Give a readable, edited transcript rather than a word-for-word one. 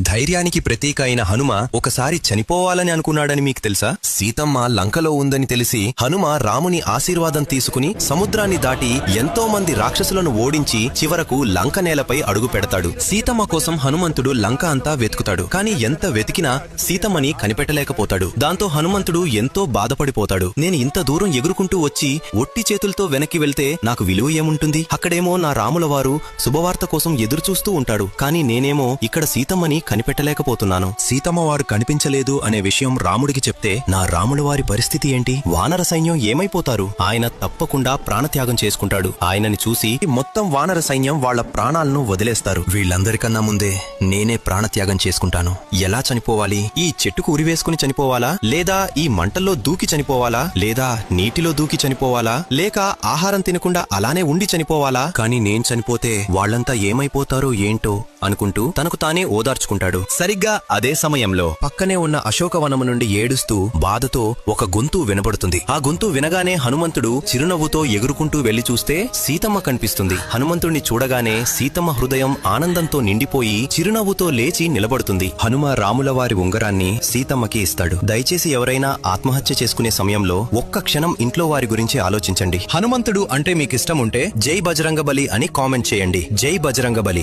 ధైర్యానికి ప్రతీక అయిన హనుమ ఒకసారి చనిపోవాలని అనుకున్నాడని మీకు తెలుసా? సీతమ్మ లంకలో ఉందని తెలిసి హనుమ రాముని ఆశీర్వాదం తీసుకుని సముద్రాన్ని దాటి ఎంతో మంది రాక్షసులను ఓడించి చివరకు లంక నేలపై అడుగు పెడతాడు. సీతమ్మ కోసం హనుమంతుడు లంక అంతా వెతుకుతాడు. కాని ఎంత వెతికినా సీతమ్మని కనిపెట్టలేకపోతాడు. దాంతో హనుమంతుడు ఎంతో బాధపడిపోతాడు. నేను ఇంత దూరం ఎగురుకుంటూ వచ్చి ఒట్టి చేతులతో వెనక్కి వెళ్తే నాకు విలువ ఏముంటుంది? అక్కడేమో నా రాముల వారు శుభవార్త కోసం ఎదురుచూస్తూ ఉంటాడు. కాని నేనేమో ఇక్కడ సీతమ్మని కనిపెట్టలేకపోతున్నాను. సీతమ్మ వారు కనిపించలేదు అనే విషయం రాముడికి చెప్తే నా రాముల వారి పరిస్థితి ఏంటి? వానర సైన్యం ఏమైపోతారు? ఆయన తప్పకుండా ప్రాణత్యాగం చేసుకుంటాడు. ఆయనని చూసి మొత్తం వానర సైన్యం వాళ్ల ప్రాణాలను వదిలేస్తారు. వీళ్లందరికన్నా ముందే నేనే ప్రాణత్యాగం చేసుకుంటాను. ఎలా చనిపోవాలి? ఈ చెట్టుకు ఉరివేసుకుని చనిపోవాలా? లేదా ఈ మంటల్లో దూకి చనిపోవాలా? లేదా నీటిలో దూకి చనిపోవాలా? లేక ఆహారం తినకుండా అలానే ఉండి చనిపోవాలా? కాని నేను చనిపోతే వాళ్లంతా ఏమైపోతారో ఏంటో అనుకుంటూ తనకు తానే ఓదార్చుకుంటాడు. సరిగ్గా అదే సమయంలో పక్కనే ఉన్న అశోకవనము నుండి ఏడుస్తూ బాధతో ఒక గొంతు వినబడుతుంది. ఆ గొంతు వినగానే హనుమంతుడు చిరునవ్వుతో ఎగురుకుంటూ వెళ్లి చూస్తే సీతమ్మ కనిపిస్తుంది. హనుమంతుడిని చూడగానే సీతమ్మ హృదయం ఆనందంతో నిండిపోయి చిరునవ్వుతో లేచి నిలబడుతుంది. హనుమ రాముల వారి ఉంగరాన్ని సీతమ్మకి ఇస్తాడు. దయచేసి ఎవరైనా ఆత్మహత్య చేసుకునే సమయంలో ఒక్క క్షణం ఇంట్లో వారి గురించి ఆలోచించండి. హనుమంతుడు అంటే మీకిష్టం ఉంటే జై బజరంగబలి అని కామెంట్ చేయండి. జై బజరంగబలి.